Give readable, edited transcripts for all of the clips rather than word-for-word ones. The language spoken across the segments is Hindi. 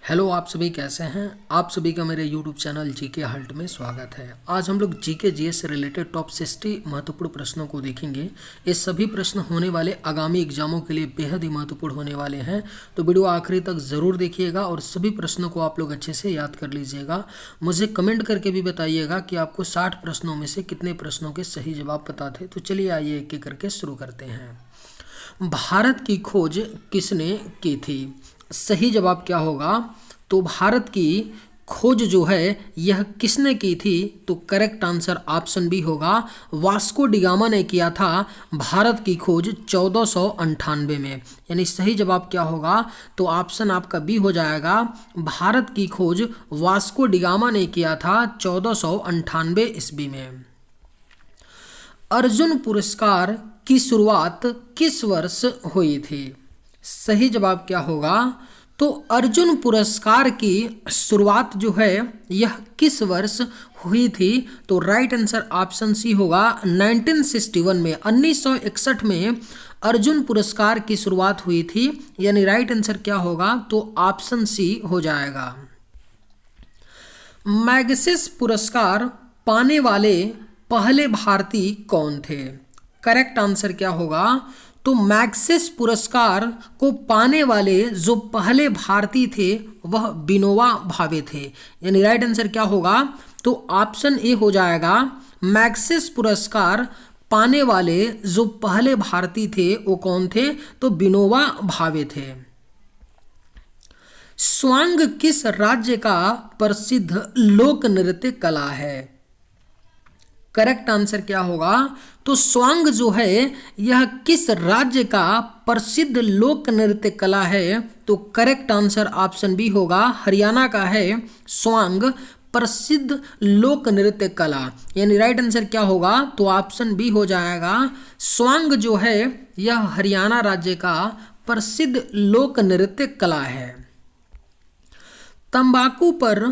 हेलो, आप सभी कैसे हैं। आप सभी का मेरे यूट्यूब चैनल जीके हल्ट में स्वागत है। आज हम लोग जीके जीएस से रिलेटेड टॉप 60 महत्वपूर्ण प्रश्नों को देखेंगे। ये सभी प्रश्न होने वाले आगामी एग्जामों के लिए बेहद ही महत्वपूर्ण होने वाले हैं, तो वीडियो आखिरी तक ज़रूर देखिएगा और सभी प्रश्नों को आप लोग अच्छे से याद कर लीजिएगा। मुझे कमेंट करके भी बताइएगा कि आपको 60 प्रश्नों में से कितने प्रश्नों के सही जवाब पता थे। तो चलिए आइए एक एक करके शुरू करते हैं। भारत की खोज किसने की थी? सही जवाब क्या होगा? तो भारत की खोज जो है यह किसने की थी? तो करेक्ट आंसर ऑप्शन बी होगा, वास्को डिगामा ने किया था भारत की खोज 1498 में। यानी सही जवाब क्या होगा? तो ऑप्शन आपका बी हो जाएगा, भारत की खोज वास्को डिगामा ने किया था 1498 ईस्वी में। अर्जुन पुरस्कार की शुरुआत किस वर्ष हुई थी? सही जवाब क्या होगा? तो अर्जुन पुरस्कार की शुरुआत जो है यह किस वर्ष हुई थी? तो राइट आंसर ऑप्शन सी होगा, 1961 में, 1961 में अर्जुन पुरस्कार की शुरुआत हुई थी। यानी राइट आंसर क्या होगा? तो ऑप्शन सी हो जाएगा। मैग्सेस पुरस्कार पाने वाले पहले भारतीय कौन थे? करेक्ट आंसर क्या होगा? तो मैग्सेस पुरस्कार को पाने वाले जो पहले भारतीय थे वह विनोबा भावे थे। यानी राइट आंसर क्या होगा? तो ऑप्शन ए हो जाएगा, मैग्सेस पुरस्कार पाने वाले जो पहले भारतीय थे वो कौन थे? तो विनोबा भावे थे। स्वांग किस राज्य का प्रसिद्ध लोक नृत्य कला है? करेक्ट आंसर क्या होगा? तो स्वांग जो है यह किस राज्य का प्रसिद्ध लोक नृत्य कला है? तो करेक्ट आंसर ऑप्शन बी होगा, हरियाणा का है स्वांग प्रसिद्ध लोक नृत्य कला। यानी राइट आंसर क्या होगा? तो ऑप्शन बी हो जाएगा, स्वांग जो है यह हरियाणा राज्य का प्रसिद्ध लोक नृत्य कला है। तंबाकू पर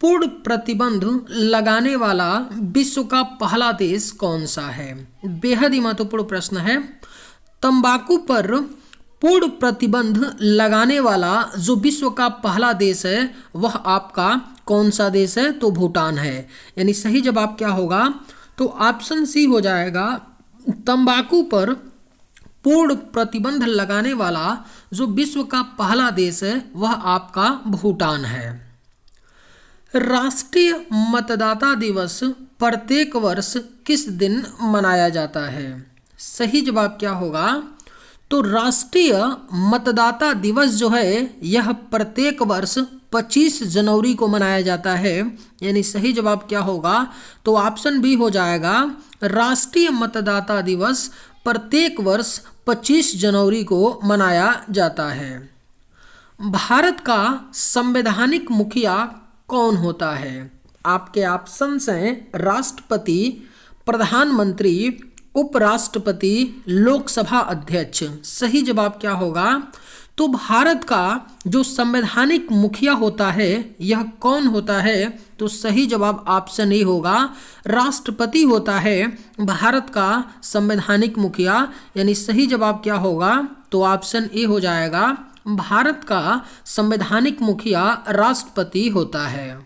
पूर्ण प्रतिबंध लगाने वाला विश्व का पहला देश कौन सा है? बेहद ही महत्वपूर्ण प्रश्न है। तंबाकू पर पूर्ण प्रतिबंध लगाने वाला जो विश्व का पहला देश है वह आपका कौन सा देश है? तो भूटान है। यानी सही जवाब क्या होगा? तो ऑप्शन सी हो जाएगा, तंबाकू पर पूर्ण प्रतिबंध लगाने वाला जो विश्व का पहला देश है वह आपका भूटान है। राष्ट्रीय मतदाता दिवस प्रत्येक वर्ष किस दिन मनाया जाता है? सही जवाब क्या होगा? तो राष्ट्रीय मतदाता दिवस जो है यह प्रत्येक वर्ष 25 जनवरी को मनाया जाता है। यानी सही जवाब क्या होगा? तो ऑप्शन बी हो जाएगा, राष्ट्रीय मतदाता दिवस प्रत्येक वर्ष 25 जनवरी को मनाया जाता है। भारत का संवैधानिक मुखिया कौन होता है? आपके ऑप्शंस हैं राष्ट्रपति, प्रधानमंत्री, उपराष्ट्रपति, लोकसभा अध्यक्ष। सही जवाब क्या होगा? तो भारत का जो संवैधानिक मुखिया होता है यह कौन होता है? तो सही जवाब ऑप्शन ए होगा, राष्ट्रपति होता है भारत का संवैधानिक मुखिया। यानी सही जवाब क्या होगा? तो ऑप्शन ए हो जाएगा, भारत का संवैधानिक मुखिया राष्ट्रपति होता है।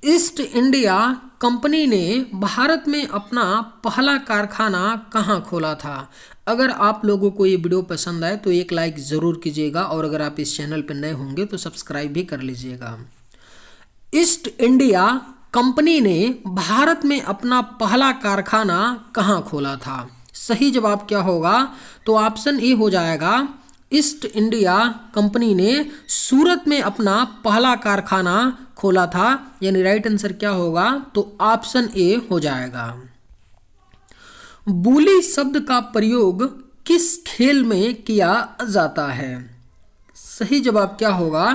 ईस्ट इंडिया कंपनी ने भारत में अपना पहला कारखाना कहाँ खोला था? अगर आप लोगों को ये वीडियो पसंद आए तो एक लाइक ज़रूर कीजिएगा और अगर आप इस चैनल पर नए होंगे तो सब्सक्राइब भी कर लीजिएगा। ईस्ट इंडिया कंपनी ने भारत में अपना पहला कारखाना कहाँ खोला था? सही जवाब क्या होगा? तो ऑप्शन ए हो जाएगा, ईस्ट इंडिया कंपनी ने सूरत में अपना पहला कारखाना खोला था। यानी राइट आंसर क्या होगा? तो ऑप्शन ए हो जाएगा। बूली शब्द का प्रयोग किस खेल में किया जाता है? सही जवाब क्या होगा?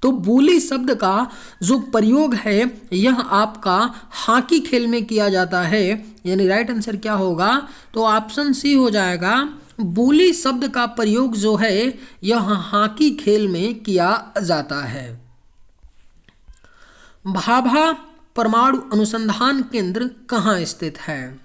तो बूली शब्द का जो प्रयोग है यह आपका हॉकी खेल में किया जाता है। यानी राइट आंसर क्या होगा? तो ऑप्शन सी हो जाएगा, बूली शब्द का प्रयोग जो है यह हॉकी खेल में किया जाता है। भाभा परमाणु अनुसंधान केंद्र कहाँ स्थित है?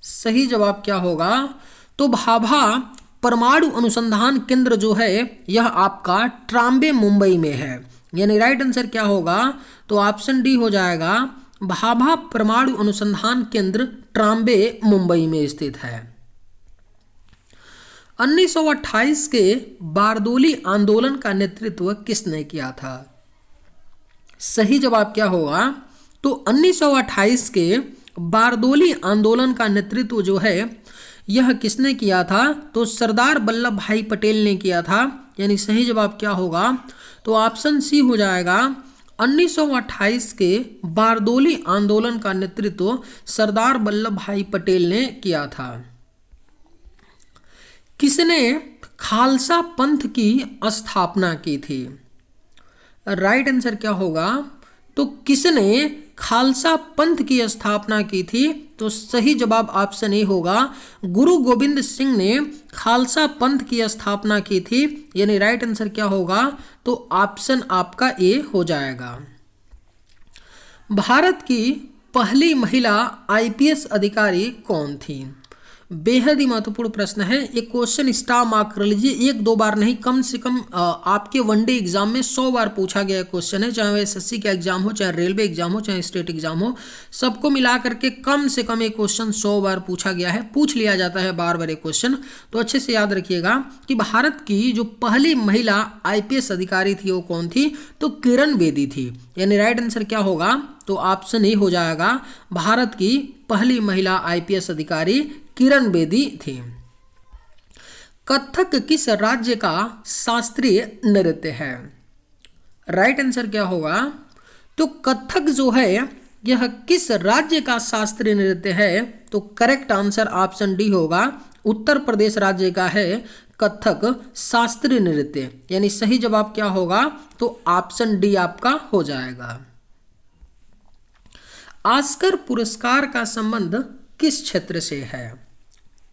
सही जवाब क्या होगा? तो भाभा परमाणु अनुसंधान केंद्र जो है यह आपका ट्राम्बे मुंबई में है। यानी राइट आंसर क्या होगा, तो ऑप्शन डी हो जाएगा, भाभा परमाणु अनुसंधान केंद्र ट्राम्बे मुंबई में स्थित है। 1928 के बारदोली आंदोलन का नेतृत्व किसने किया था? सही जवाब क्या होगा, तो 1928 के बारदोली आंदोलन का नेतृत्व जो है यह किसने किया था, तो सरदार वल्लभ भाई पटेल ने किया था। यानी सही जवाब क्या होगा, तो ऑप्शन सी हो जाएगा, 1928 के बारदोली आंदोलन का नेतृत्व सरदार वल्लभ भाई पटेल ने किया था। किसने खालसा पंथ की स्थापना की थी? राइट आंसर क्या होगा, तो किसने खालसा पंथ की स्थापना की थी? तो सही जवाब ऑप्शन ए होगा, गुरु गोविंद सिंह ने खालसा पंथ की स्थापना की थी। यानी राइट आंसर क्या होगा, तो ऑप्शन आपका ए हो जाएगा। भारत की पहली महिला आईपीएस अधिकारी कौन थी? बेहद ही महत्वपूर्ण प्रश्न है। एक क्वेश्चन स्टार मार्क कर लीजिए, एक दो बार नहीं, कम से कम आपके वनडे एग्जाम में 100 बार पूछा गया क्वेश्चन है। चाहे वह एसएससी का एग्जाम हो, चाहे रेलवे एग्जाम हो, चाहे स्टेट एग्जाम हो, सबको मिला करके कम से कम एक क्वेश्चन 100 बार पूछा गया है, पूछ लिया जाता है बार बार एक क्वेश्चन। तो अच्छे से याद रखिएगा कि भारत की जो पहली महिला आईपीएस अधिकारी थी वो कौन थी, तो किरण बेदी थी। यानी राइट आंसर क्या होगा, तो ऑप्शन ए हो जाएगा, भारत की पहली महिला आईपीएस अधिकारी किरण बेदी थी। कथक किस राज्य का शास्त्रीय नृत्य है? राइट आंसर क्या होगा, तो कथक जो है यह किस राज्य का शास्त्रीय नृत्य है? तो करेक्ट आंसर ऑप्शन डी होगा, उत्तर प्रदेश राज्य का है कथक शास्त्रीय नृत्य। यानी सही जवाब क्या होगा, तो ऑप्शन डी आपका हो जाएगा। ऑस्कर पुरस्कार का संबंध किस क्षेत्र से है?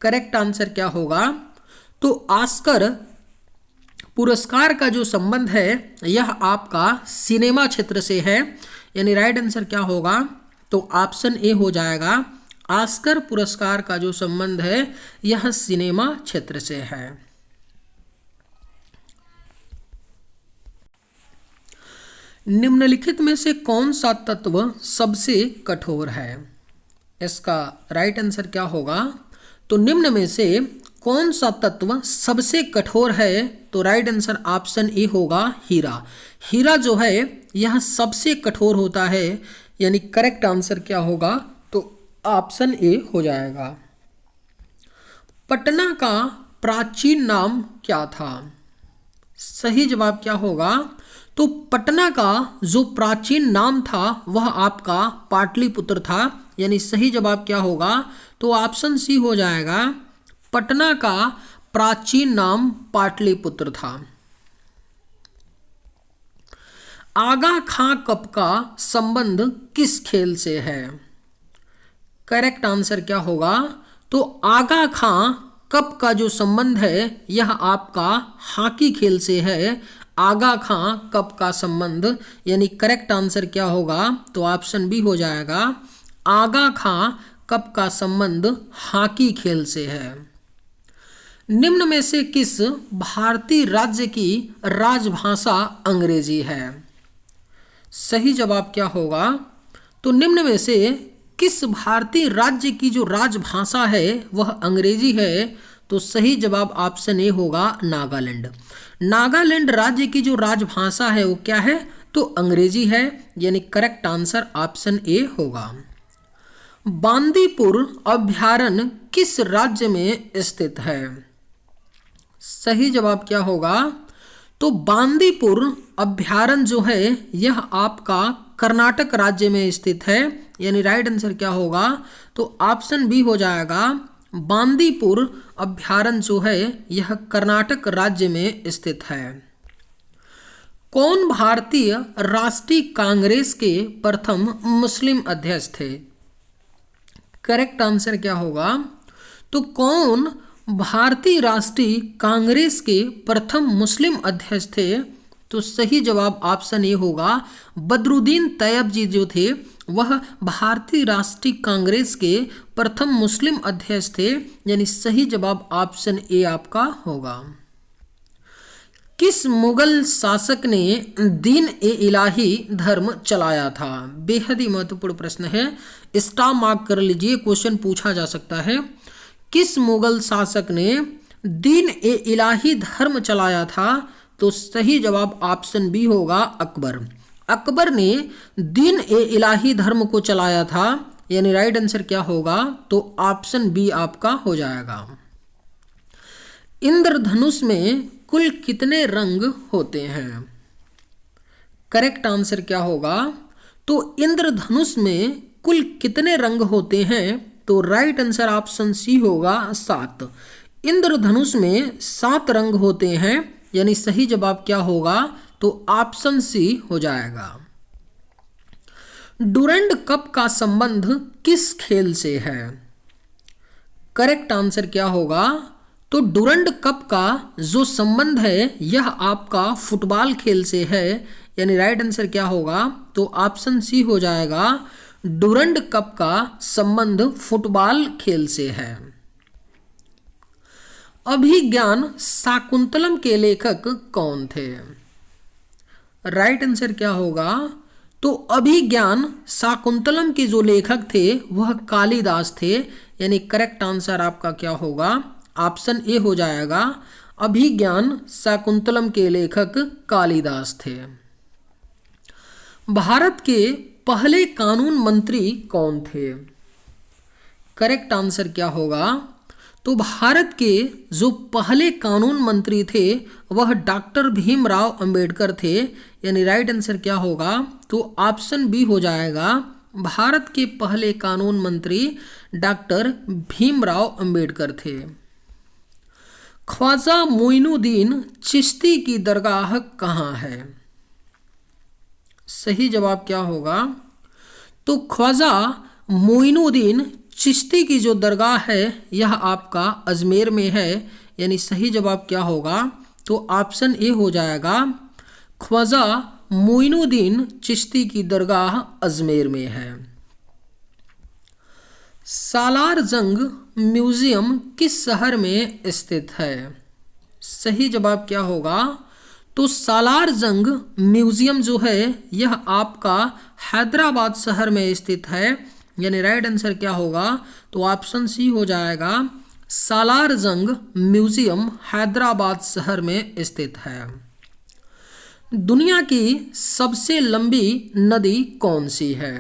करेक्ट आंसर क्या होगा, तो ऑस्कर पुरस्कार का जो संबंध है यह आपका सिनेमा क्षेत्र से है। यानी राइट आंसर क्या होगा, तो ऑप्शन ए हो जाएगा, ऑस्कर पुरस्कार का जो संबंध है यह सिनेमा क्षेत्र से है। निम्नलिखित में से कौन सा तत्व सबसे कठोर है? इसका राइट आंसर क्या होगा, तो निम्न में से कौन सा तत्व सबसे कठोर है? तो राइट आंसर ऑप्शन ए होगा, हीरा। हीरा जो है यह सबसे कठोर होता है। यानी करेक्ट आंसर क्या होगा, तो ऑप्शन ए हो जाएगा। पटना का प्राचीन नाम क्या था? सही जवाब क्या होगा, तो पटना का जो प्राचीन नाम था वह आपका पाटलिपुत्र था। यानी सही जवाब क्या होगा, तो ऑप्शन सी हो जाएगा, पटना का प्राचीन नाम पाटलिपुत्र था। आगा खां कप का संबंध किस खेल से है? करेक्ट आंसर क्या होगा, तो आगा खां कप का जो संबंध है यह आपका हॉकी खेल से है। आगा खां कप का संबंध, यानी करेक्ट आंसर क्या होगा, तो ऑप्शन बी हो जाएगा, आगा खां कप का संबंध हॉकी खेल से है। निम्न में से किस भारतीय राज्य की राजभाषा अंग्रेजी है? सही जवाब क्या होगा, तो निम्न में से किस भारतीय राज्य की जो राजभाषा है वह अंग्रेजी है? तो सही जवाब ऑप्शन ए होगा, नागालैंड। नागालैंड राज्य की जो राजभाषा है वो क्या है, तो अंग्रेजी है। यानी करेक्ट आंसर ऑप्शन ए होगा। बांदीपुर अभयारण्य किस राज्य में स्थित है? सही जवाब क्या होगा, तो बांदीपुर अभयारण्य जो है यह आपका कर्नाटक राज्य में स्थित है। यानी राइट आंसर क्या होगा, तो ऑप्शन बी हो जाएगा, बांदीपुर अभयारण्य जो है यह कर्नाटक राज्य में स्थित है। कौन भारतीय राष्ट्रीय कांग्रेस के प्रथम मुस्लिम अध्यक्ष थे? करेक्ट आंसर क्या होगा, तो कौन भारतीय राष्ट्रीय कांग्रेस के प्रथम मुस्लिम अध्यक्ष थे? तो सही जवाब ऑप्शन ए होगा। बदरुद्दीन तैयब जी जो थे वह भारतीय राष्ट्रीय कांग्रेस के प्रथम मुस्लिम अध्यक्ष थे, यानी सही जवाब ऑप्शन ए आपका होगा। किस मुगल शासक ने दीन ए इलाही धर्म चलाया था? बेहद ही महत्वपूर्ण प्रश्न है, स्टार मार्क कर लीजिए, क्वेश्चन पूछा जा सकता है। किस मुगल शासक ने दीन ए इलाही धर्म चलाया था? तो सही जवाब ऑप्शन बी होगा, अकबर। अकबर ने दीन ए इलाही धर्म को चलाया था, यानी राइट आंसर क्या होगा? तो ऑप्शन बी आपका हो जाएगा। इंद्रधनुष में कुल कितने रंग होते हैं? करेक्ट आंसर क्या होगा? तो इंद्रधनुष में कुल कितने रंग होते हैं? तो राइट आंसर ऑप्शन सी होगा, 7। इंद्रधनुष में 7 रंग होते हैं, यानी सही जवाब क्या होगा? तो ऑप्शन सी हो जाएगा। डुरंड कप का संबंध किस खेल से है? करेक्ट आंसर क्या होगा? तो डुरंड कप का जो संबंध है यह आपका फुटबॉल खेल से है, यानी राइट आंसर क्या होगा? तो ऑप्शन सी हो जाएगा। डुरंड कप का संबंध फुटबॉल खेल से है। अभिज्ञान शाकुंतलम के लेखक कौन थे? राइट आंसर क्या होगा? तो अभिज्ञान शाकुंतलम के जो लेखक थे वह कालिदास थे, यानी करेक्ट आंसर आपका क्या होगा? ऑप्शन ए हो जाएगा। अभिज्ञान शाकुंतलम के लेखक कालिदास थे। भारत के पहले कानून मंत्री कौन थे? करेक्ट आंसर क्या होगा? तो भारत के जो पहले कानून मंत्री थे वह डॉक्टर भीमराव अंबेडकर थे, यानी राइट आंसर क्या होगा? तो ऑप्शन बी हो जाएगा। भारत के पहले कानून मंत्री डॉक्टर भीमराव अंबेडकर थे। ख्वाजा मोइनुद्दीन चिश्ती की दरगाह कहाँ है? सही जवाब क्या होगा? तो ख्वाजा मोइनुद्दीन चिश्ती की जो दरगाह है यह आपका अजमेर में है, यानी सही जवाब क्या होगा? तो ऑप्शन ए हो जाएगा। ख्वाजा मोइनुद्दीन चिश्ती की दरगाह अजमेर में है। सालार जंग म्यूजियम किस शहर में स्थित है? सही जवाब क्या होगा? तो सालार जंग म्यूजियम जो है यह आपका हैदराबाद शहर में स्थित है, यानी राइट आंसर क्या होगा? तो ऑप्शन सी हो जाएगा। सालार जंग म्यूजियम हैदराबाद शहर में स्थित है। दुनिया की सबसे लंबी नदी कौन सी है?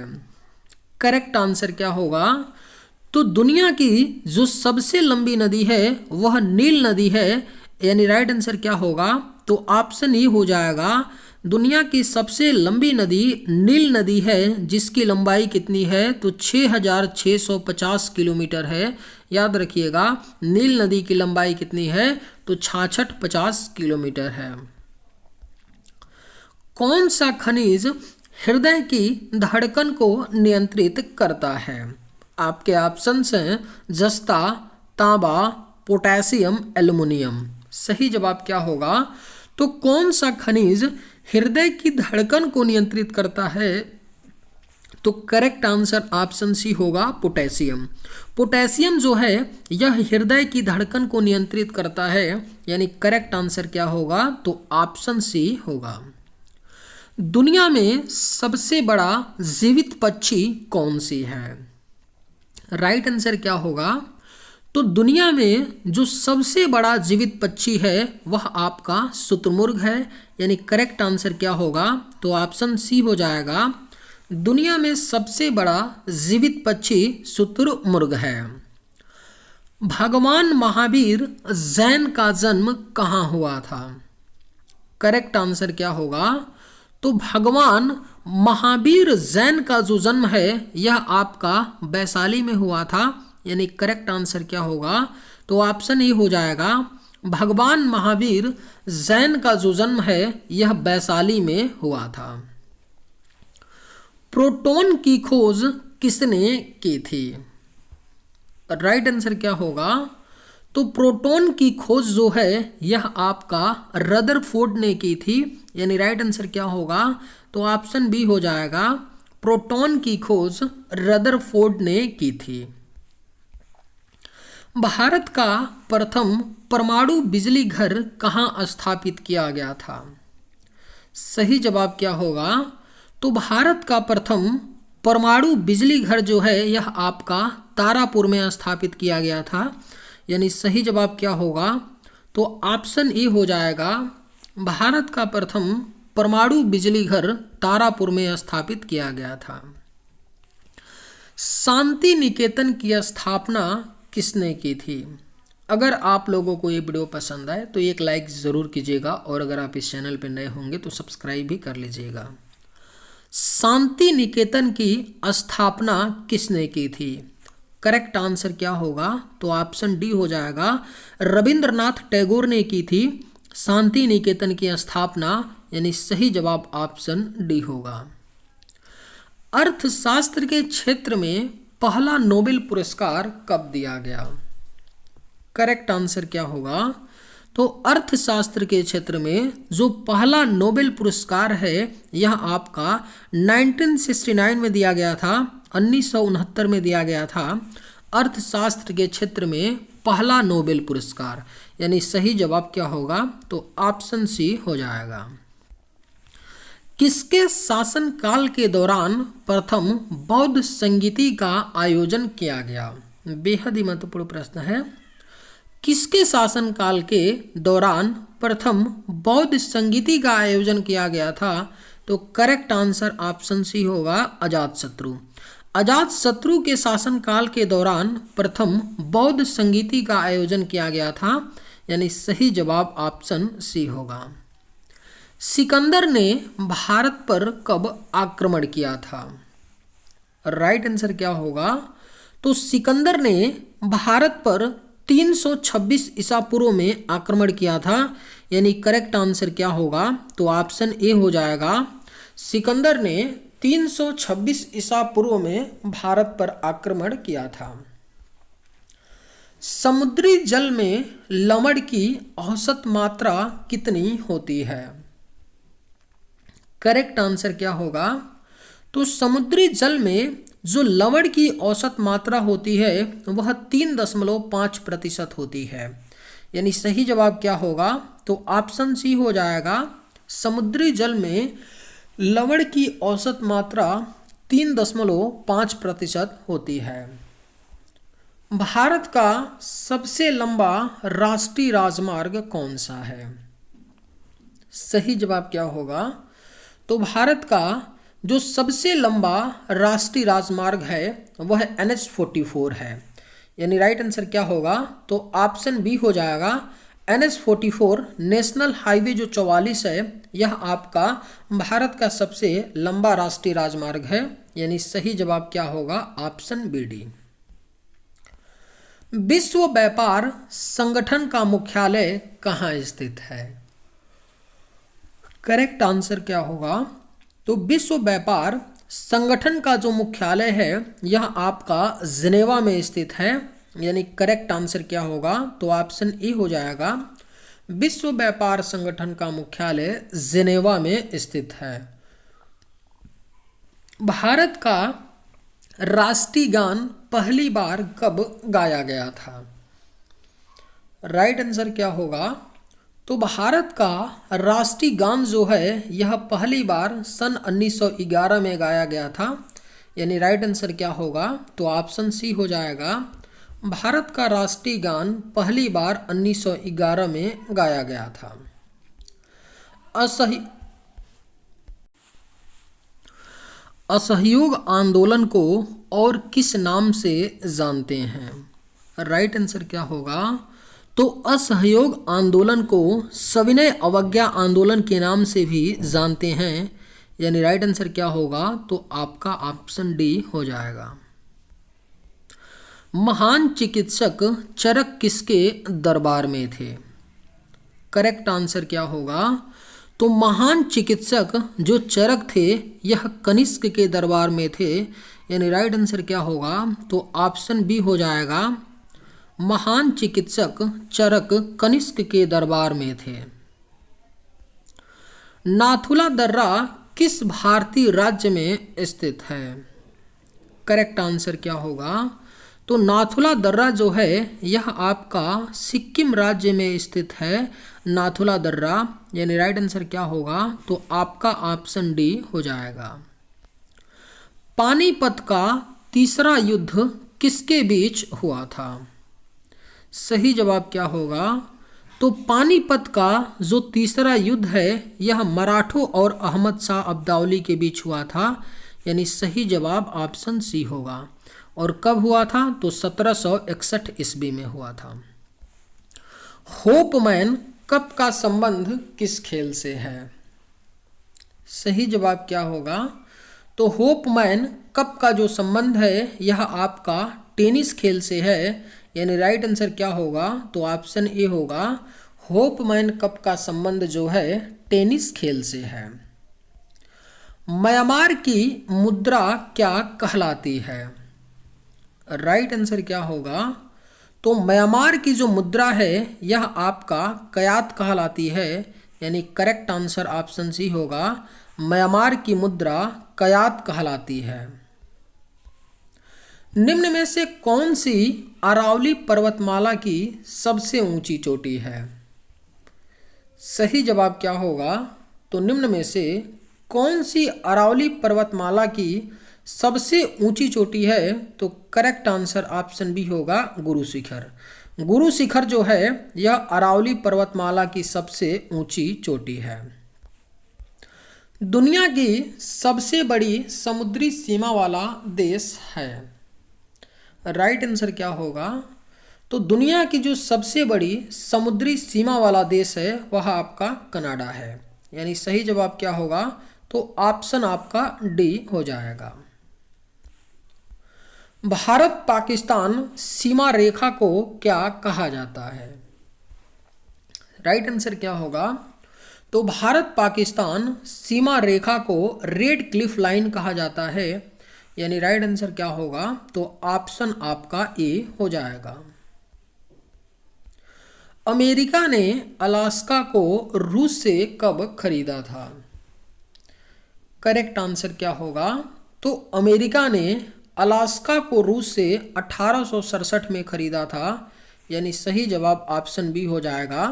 करेक्ट आंसर क्या होगा? तो दुनिया की जो सबसे लंबी नदी है वह नील नदी है, यानी राइट आंसर क्या होगा? तो ऑप्शन ई हो जाएगा। दुनिया की सबसे लंबी नदी नील नदी है, जिसकी लंबाई कितनी है? तो 6650 किलोमीटर है। याद रखिएगा नील नदी की लंबाई कितनी है? तो 6650 किलोमीटर है। कौन सा खनिज हृदय की धड़कन को नियंत्रित करता है? आपके ऑप्शंस हैं जस्ता, तांबा, पोटेशियम, एल्युमिनियम। सही जवाब क्या होगा? तो कौन सा खनिज हृदय की धड़कन को नियंत्रित करता है? तो करेक्ट आंसर ऑप्शन सी होगा, पोटेशियम। पोटेशियम जो है यह हृदय की धड़कन को नियंत्रित करता है, यानी करेक्ट आंसर क्या होगा? तो ऑप्शन सी होगा। दुनिया में सबसे बड़ा जीवित पक्षी कौन सी है? राइट आंसर क्या होगा? तो दुनिया में जो सबसे बड़ा जीवित पक्षी है वह आपका शुतुरमुर्ग है, यानी करेक्ट आंसर क्या होगा? तो ऑप्शन सी हो जाएगा। दुनिया में सबसे बड़ा जीवित पक्षी शुतुरमुर्ग है। भगवान महावीर जैन का जन्म कहाँ हुआ था? करेक्ट आंसर क्या होगा? तो भगवान महावीर जैन का जो जन्म है यह आपका वैशाली में हुआ था, यानी करेक्ट आंसर क्या होगा? तो ऑप्शन ए हो जाएगा। भगवान महावीर जैन का जो जन्म है यह वैशाली में हुआ था। प्रोटॉन की खोज किसने की थी? राइट आंसर क्या होगा? तो प्रोटॉन की खोज जो है यह आपका रदरफोर्ड ने की थी, यानी राइट आंसर क्या होगा, तो ऑप्शन बी हो जाएगा, प्रोटॉन की खोज रदरफोर्ड ने की थी। भारत का प्रथम परमाणु बिजली घर कहाँ स्थापित किया गया था? सही जवाब क्या होगा, तो भारत का प्रथम परमाणु बिजली घर जो है यह आपका तारापुर में स्थापित किया गया था, यानी सही जवाब क्या होगा, तो ऑप्शन ए हो जाएगा, भारत का प्रथम परमाणु बिजली घर तारापुर में स्थापित किया गया था। शांति निकेतन की स्थापना किसने की थी? अगर आप लोगों को ये वीडियो पसंद आए तो एक लाइक ज़रूर कीजिएगा, और अगर आप इस चैनल पर नए होंगे तो सब्सक्राइब भी कर लीजिएगा। शांति निकेतन की स्थापना किसने की थी? करेक्ट आंसर क्या होगा, तो ऑप्शन डी हो जाएगा, रविंद्रनाथ टैगोर ने की थी शांति निकेतन की स्थापना, यानी सही जवाब ऑप्शन डी होगा। अर्थशास्त्र के क्षेत्र में पहला नोबेल पुरस्कार कब दिया गया? करेक्ट आंसर क्या होगा, तो अर्थशास्त्र के क्षेत्र में जो पहला नोबेल पुरस्कार है यह आपका 1969 में दिया गया था, 1969 में दिया गया था अर्थशास्त्र के क्षेत्र में पहला नोबेल पुरस्कार, यानी सही जवाब क्या होगा, तो ऑप्शन सी हो जाएगा। किसके शासनकाल के दौरान प्रथम बौद्ध संगीति का आयोजन किया गया? बेहद ही महत्वपूर्ण प्रश्न है। किसके शासनकाल के दौरान प्रथम बौद्ध संगीति का आयोजन किया गया था? तो करेक्ट आंसर ऑप्शन सी होगा, अजातशत्रु। अजातशत्रु के शासनकाल के दौरान प्रथम बौद्ध संगीति का आयोजन किया गया था, यानी सही जवाब ऑप्शन सी होगा। सिकंदर ने भारत पर कब आक्रमण किया था? राइट आंसर क्या होगा, तो सिकंदर ने भारत पर 326 ईसा पूर्व में आक्रमण किया था, यानी करेक्ट आंसर क्या होगा, तो ऑप्शन ए हो जाएगा, सिकंदर ने 326 ईसा पूर्व में भारत पर आक्रमण किया था। समुद्री जल में लवण की औसत मात्रा कितनी होती है? करेक्ट आंसर क्या होगा, तो समुद्री जल में जो लवण की औसत मात्रा होती है वह 3.5% होती है, यानी सही जवाब क्या होगा, तो ऑप्शन सी हो जाएगा, समुद्री जल में लवण की औसत मात्रा 3.5% होती है। भारत का सबसे लंबा राष्ट्रीय राजमार्ग कौन सा है? सही जवाब क्या होगा, तो भारत का जो सबसे लंबा राष्ट्रीय राजमार्ग है वह NH44 है, यानी राइट आंसर क्या होगा, तो ऑप्शन बी हो जाएगा, NH44 नेशनल हाईवे जो 44 है यह आपका भारत का सबसे लंबा राष्ट्रीय राजमार्ग है, यानी सही जवाब क्या होगा, ऑप्शन बी डी। विश्व व्यापार संगठन का मुख्यालय कहाँ स्थित है? करेक्ट आंसर क्या होगा, तो विश्व व्यापार संगठन का जो मुख्यालय है यह आपका जिनेवा में स्थित है, यानी करेक्ट आंसर क्या होगा, तो ऑप्शन ए हो जाएगा, विश्व व्यापार संगठन का मुख्यालय जिनेवा में स्थित है। भारत का राष्ट्रीय गान पहली बार कब गाया गया था? राइट आंसर क्या होगा, तो भारत का राष्ट्रीय गान जो है यह पहली बार सन 1911 में गाया गया था, यानी राइट आंसर क्या होगा, तो ऑप्शन सी हो जाएगा, भारत का राष्ट्रीय गान पहली बार 1911 में गाया गया था। असहयोग आंदोलन को और किस नाम से जानते हैं? राइट आंसर क्या होगा, तो असहयोग आंदोलन को सविनय अवज्ञा आंदोलन के नाम से भी जानते हैं, यानी राइट आंसर क्या होगा, तो आपका ऑप्शन डी हो जाएगा। महान चिकित्सक चरक किसके दरबार में थे? करेक्ट आंसर क्या होगा, तो महान चिकित्सक जो चरक थे यह कनिष्क के दरबार में थे, यानी राइट आंसर क्या होगा, तो ऑप्शन बी हो जाएगा, महान चिकित्सक चरक कनिष्क के दरबार में थे। नाथुला दर्रा किस भारतीय राज्य में स्थित है? करेक्ट आंसर क्या होगा? तो नाथुला दर्रा जो है यह आपका सिक्किम राज्य में स्थित है। नाथुला दर्रा यानी राइट आंसर क्या होगा? तो आपका ऑप्शन डी हो जाएगा। पानीपत का तीसरा युद्ध किसके बीच हुआ था? सही जवाब क्या होगा? तो पानीपत का जो तीसरा युद्ध है यह मराठों और अहमद शाह अब्दाली के बीच हुआ था, यानी सही जवाब ऑप्शन सी होगा। और कब हुआ था? तो 1761 ईस्वी में हुआ था। होपमैन कप का संबंध किस खेल से है? सही जवाब क्या होगा? तो होपमैन कप का जो संबंध है यह आपका टेनिस खेल से है, यानी राइट आंसर क्या होगा? तो ऑप्शन ए होगा। होपमैन कप का संबंध जो है टेनिस खेल से है। म्यांमार की मुद्रा क्या कहलाती है? राइट आंसर क्या होगा? तो म्यांमार की जो मुद्रा है यह आपका कयात कहलाती है, यानी करेक्ट आंसर ऑप्शन सी होगा। म्यांमार की मुद्रा कयात कहलाती है। निम्न में से कौन सी अरावली पर्वतमाला की सबसे ऊंची चोटी है? सही जवाब क्या होगा? तो निम्न में से कौन सी अरावली पर्वतमाला की सबसे ऊंची चोटी है? तो करेक्ट आंसर ऑप्शन बी होगा, गुरु शिखर। गुरु शिखर जो है यह अरावली पर्वतमाला की सबसे ऊंची चोटी है। दुनिया की सबसे बड़ी समुद्री सीमा वाला देश है? राइट आंसर क्या होगा? तो दुनिया की जो सबसे बड़ी समुद्री सीमा वाला देश है वह आपका कनाडा है, यानी सही जवाब क्या होगा? तो ऑप्शन आपका डी हो जाएगा। भारत पाकिस्तान सीमा रेखा को क्या कहा जाता है? राइट आंसर क्या होगा? तो भारत पाकिस्तान सीमा रेखा को रेड क्लिफ लाइन कहा जाता है, यानी राइट आंसर क्या होगा? तो ऑप्शन आपका ए हो जाएगा। अमेरिका ने अलास्का को रूस से कब खरीदा था? करेक्ट आंसर क्या होगा? तो अमेरिका ने अलास्का को रूस से 1867 में खरीदा था, यानी सही जवाब ऑप्शन बी हो जाएगा।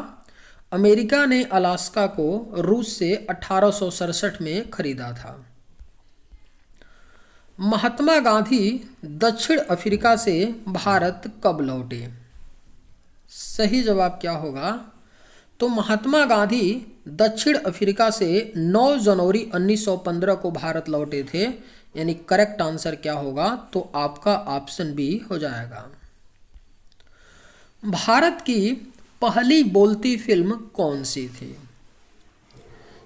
अमेरिका ने अलास्का को रूस से 1867 में खरीदा था। महात्मा गांधी दक्षिण अफ्रीका से भारत कब लौटे? सही जवाब क्या होगा? तो महात्मा गांधी दक्षिण अफ्रीका से 9 जनवरी 1915 को भारत लौटे थे, यानी करेक्ट आंसर क्या होगा? तो आपका ऑप्शन बी हो जाएगा। भारत की पहली बोलती फिल्म कौन सी थी?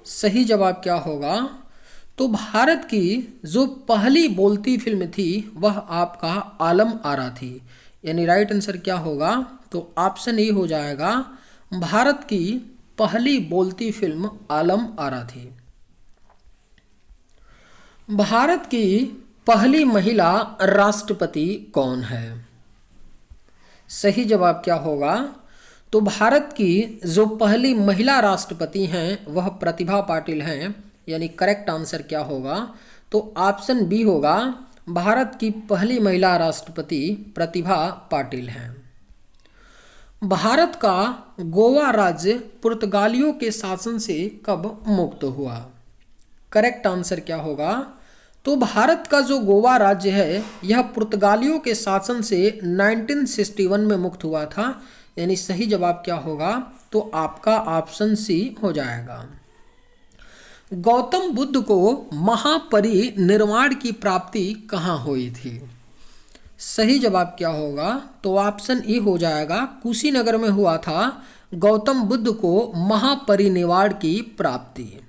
सही जवाब क्या होगा? तो भारत की जो पहली बोलती फिल्म थी वह आपका आलम आरा थी, यानी राइट आंसर क्या होगा? तो ऑप्शन ए हो जाएगा। भारत की पहली बोलती फिल्म आलम आरा थी। भारत की पहली महिला राष्ट्रपति कौन है? सही जवाब क्या होगा? तो भारत की जो पहली महिला राष्ट्रपति हैं वह प्रतिभा पाटिल हैं, यानी करेक्ट आंसर क्या होगा? तो ऑप्शन बी होगा। भारत की पहली महिला राष्ट्रपति प्रतिभा पाटिल हैं। भारत का गोवा राज्य पुर्तगालियों के शासन से कब मुक्त हुआ? करेक्ट आंसर क्या होगा? तो भारत का जो गोवा राज्य है यह पुर्तगालियों के शासन से 1961 में मुक्त हुआ था, यानी सही जवाब क्या होगा? तो आपका ऑप्शन सी हो जाएगा। गौतम बुद्ध को महापरिनिर्वाण की प्राप्ति कहाँ हुई थी? सही जवाब क्या होगा? तो ऑप्शन ए हो जाएगा, कुशीनगर में हुआ था गौतम बुद्ध को महापरिनिर्वाण की प्राप्ति।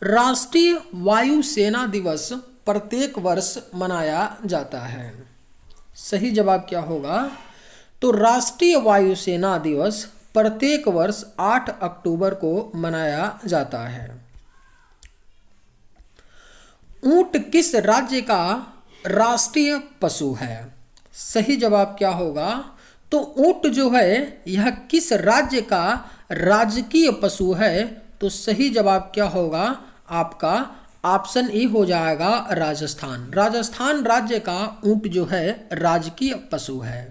राष्ट्रीय वायुसेना दिवस प्रत्येक वर्ष मनाया जाता है। सही जवाब क्या होगा? तो राष्ट्रीय वायुसेना दिवस प्रत्येक वर्ष 8 अक्टूबर को मनाया जाता है। ऊंट किस राज्य का राष्ट्रीय पशु है? सही जवाब क्या होगा? तो ऊंट जो है यह किस राज्य का राजकीय पशु है? तो सही जवाब क्या होगा आपका? ऑप्शन ए हो जाएगा राजस्थान। राजस्थान राज्य का ऊंट जो है राजकीय पशु है।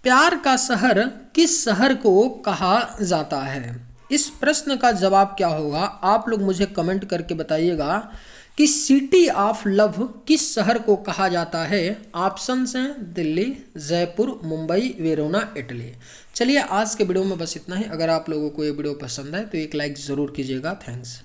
प्यार का शहर किस शहर को कहा जाता है? इस प्रश्न का जवाब क्या होगा? आप लोग मुझे कमेंट करके बताइएगा कि सिटी ऑफ लव किस शहर को कहा जाता है? ऑप्शंस हैं दिल्ली, जयपुर, मुंबई, वेरोना, इटली। चलिए आज के वीडियो में बस इतना ही। अगर आप लोगों को ये वीडियो पसंद है तो एक लाइक ज़रूर कीजिएगा। थैंक्स।